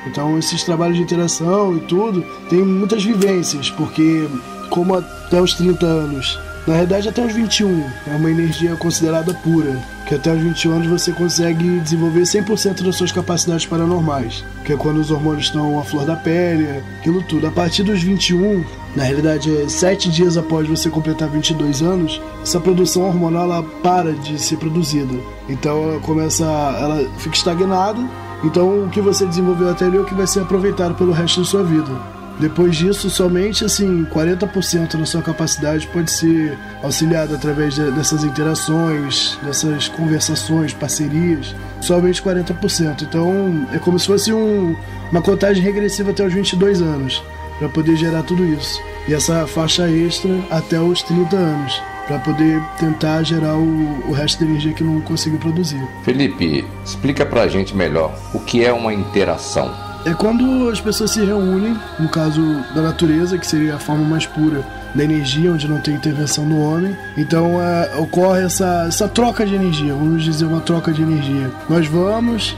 Então esses trabalhos de interação e tudo, tem muitas vivências, porque como até os 30 anos, na realidade até os 21, é uma energia considerada pura, que até os 21 anos você consegue desenvolver 100% das suas capacidades paranormais, que é quando os hormônios estão à flor da pele, aquilo tudo. A partir dos 21, na realidade é 7 dias após você completar 22 anos, essa produção hormonal ela para de ser produzida. Então ela fica estagnada, então o que você desenvolveu até ali é o que vai ser aproveitado pelo resto da sua vida. Depois disso, somente 40% da sua capacidade pode ser auxiliada através dessas interações, dessas conversações, parcerias, somente 40%. Então é como se fosse uma contagem regressiva até os 22 anos, para poder gerar tudo isso. E essa faixa extra até os 30 anos, para poder tentar gerar o resto da energia que não conseguiu produzir. Felipe, explica pra gente melhor o que é uma interação. É quando as pessoas se reúnem, no caso da natureza, que seria a forma mais pura da energia, onde não tem intervenção do homem. Então ocorre essa troca de energia, vamos dizer uma troca de energia. Nós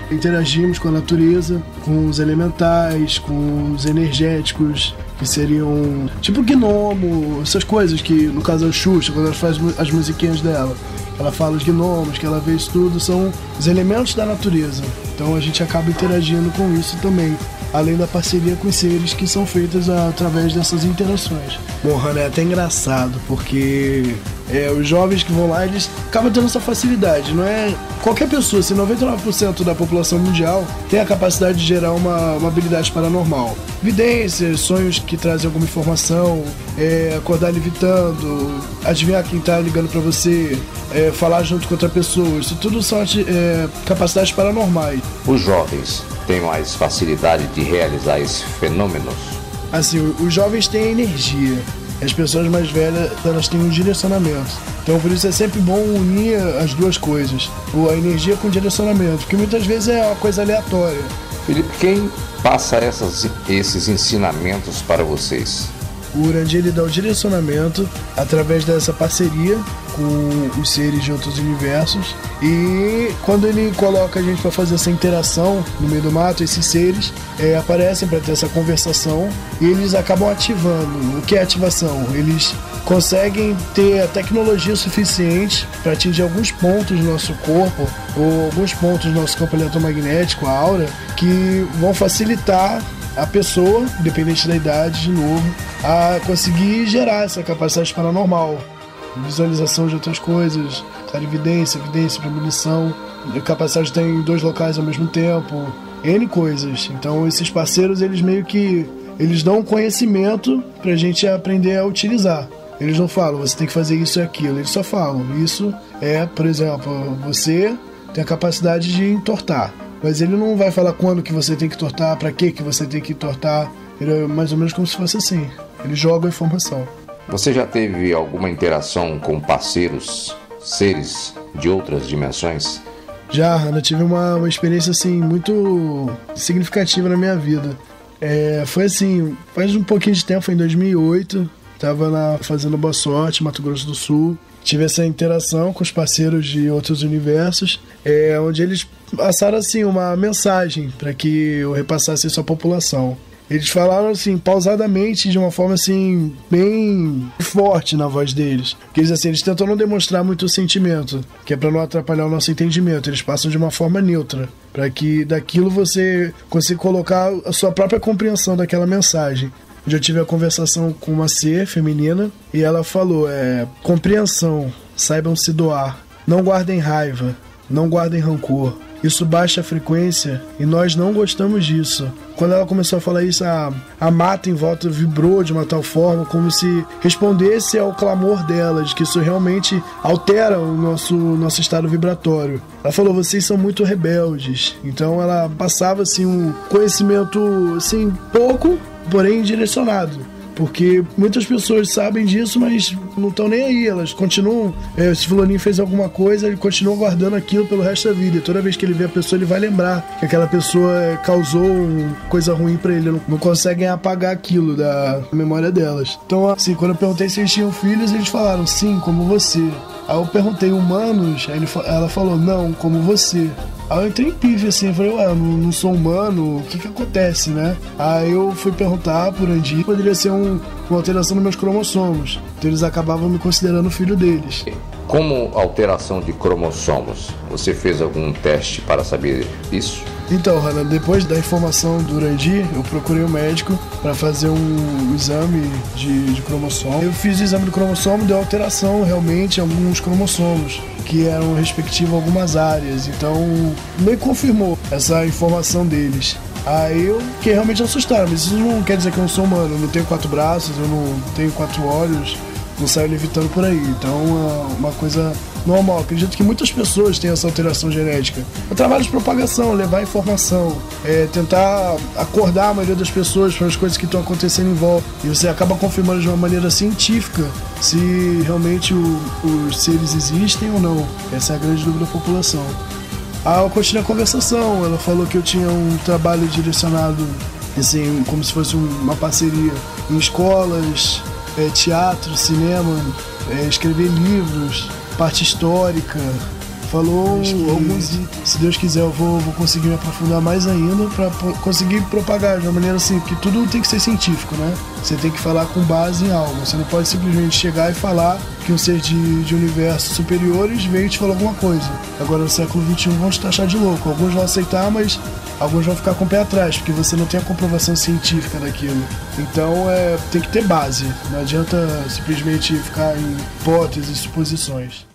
interagimos com a natureza, com os elementais, com os energéticos, que seriam tipo gnomo, essas coisas que, no caso, a Xuxa, quando ela faz as musiquinhas dela, ela fala os gnomos, que ela vê isso tudo, são os elementos da natureza. Então a gente acaba interagindo com isso também, além da parceria com os seres que são feitas através dessas interações. Bom, Hannah, é até engraçado, porque os jovens que vão lá, eles acabam tendo essa facilidade. Não é qualquer pessoa, se 99% da população mundial tem a capacidade de gerar uma habilidade paranormal. Vidências, sonhos que trazem alguma informação, acordar levitando, adivinhar quem tá ligando pra você, falar junto com outra pessoa. Isso tudo são capacidades paranormais. Os jovens têm mais facilidade de realizar esses fenômenos? Assim, os jovens têm energia. As pessoas mais velhas, elas têm um direcionamento. Então por isso é sempre bom unir as duas coisas, a energia com o direcionamento, porque muitas vezes é uma coisa aleatória. Felipe, quem passa esses ensinamentos para vocês? O Urandir, ele dá o direcionamento através dessa parceria com os seres de outros universos, e quando ele coloca a gente para fazer essa interação no meio do mato, esses seres aparecem para ter essa conversação e eles acabam ativando. O que é ativação? Eles conseguem ter a tecnologia suficiente para atingir alguns pontos do nosso corpo ou alguns pontos do nosso campo eletromagnético, a aura, que vão facilitar a pessoa, independente da idade, de novo, a conseguir gerar essa capacidade paranormal. Visualização de outras coisas, clarividência, evidência, premonição, capacidade de estar em 2 locais ao mesmo tempo, N coisas. Então esses parceiros, eles meio que dão um conhecimento pra gente aprender a utilizar. Eles não falam, você tem que fazer isso e aquilo, eles só falam, isso por exemplo, você tem a capacidade de entortar. Mas ele não vai falar quando que você tem que tortar, pra que você tem que tortar. Ele é mais ou menos como se fosse assim. Ele joga a informação. Você já teve alguma interação com parceiros, seres de outras dimensões? Já, Hannah, tive uma experiência assim muito significativa na minha vida. Foi assim, faz um pouquinho de tempo, foi em 2008. Tava na Fazenda Boa Sorte, Mato Grosso do Sul. Tive essa interação com os parceiros de outros universos, onde eles passaram assim uma mensagem para que eu repassasse isso à população. Eles falaram assim, pausadamente, de uma forma assim, bem forte na voz deles. Porque eles tentam não demonstrar muito o sentimento, que é para não atrapalhar o nosso entendimento. Eles passam de uma forma neutra, para que daquilo você consiga colocar a sua própria compreensão daquela mensagem. Eu tive a conversação com uma ser feminina e ela falou, compreensão, saibam se doar, não guardem raiva, não guardem rancor. Isso baixa a frequência e nós não gostamos disso. Quando ela começou a falar isso, a mata em volta vibrou de uma tal forma como se respondesse ao clamor dela, de que isso realmente altera o nosso estado vibratório. Ela falou, vocês são muito rebeldes. Então ela passava assim um conhecimento assim pouco, porém direcionado. Porque muitas pessoas sabem disso, mas não estão nem aí. Elas continuam, se fulaninho fez alguma coisa, ele continua guardando aquilo pelo resto da vida. E toda vez que ele vê a pessoa, ele vai lembrar que aquela pessoa causou coisa ruim pra ele. Não conseguem apagar aquilo da memória delas. Então, assim, quando eu perguntei se eles tinham filhos, eles falaram, sim, como você. Aí eu perguntei, humanos? Aí ela falou, não, como você. Aí eu entrei em pife, assim, eu falei, ué, não sou humano, o que acontece, né? Aí eu fui perguntar por Andy, poderia ser uma alteração nos meus cromossomos. Então eles acabavam me considerando filho deles. Como alteração de cromossomos, você fez algum teste para saber isso? Então, Hannah, depois da informação do Urandi, eu procurei um médico para fazer um exame de cromossomo. Eu fiz o exame do cromossomo, deu alteração realmente em alguns cromossomos, que eram respectivos a algumas áreas. Então, meio que confirmou essa informação deles. Aí eu fiquei realmente assustado, mas isso não quer dizer que eu não sou humano. Eu não tenho 4 braços, eu não tenho 4 olhos, não saio levitando por aí. Então é uma coisa normal. Acredito que muitas pessoas têm essa alteração genética. É trabalho de propagação, levar informação, tentar acordar a maioria das pessoas para as coisas que estão acontecendo em volta. E você acaba confirmando de uma maneira científica se realmente os seres existem ou não. Essa é a grande dúvida da população. Aí eu continuei a conversação, ela falou que eu tinha um trabalho direcionado, assim, como se fosse uma parceria em escolas, teatro, cinema, escrever livros, parte histórica. Falou alguns itens. Se Deus quiser, eu vou conseguir me aprofundar mais ainda para conseguir propagar de uma maneira assim, porque tudo tem que ser científico, né? Você tem que falar com base em algo. Você não pode simplesmente chegar e falar que um ser de universos superiores veio te falar alguma coisa. Agora, no século XXI, vão te taxar de louco. Alguns vão aceitar, mas alguns vão ficar com o pé atrás, porque você não tem a comprovação científica daquilo. Então, tem que ter base. Não adianta simplesmente ficar em hipóteses e suposições.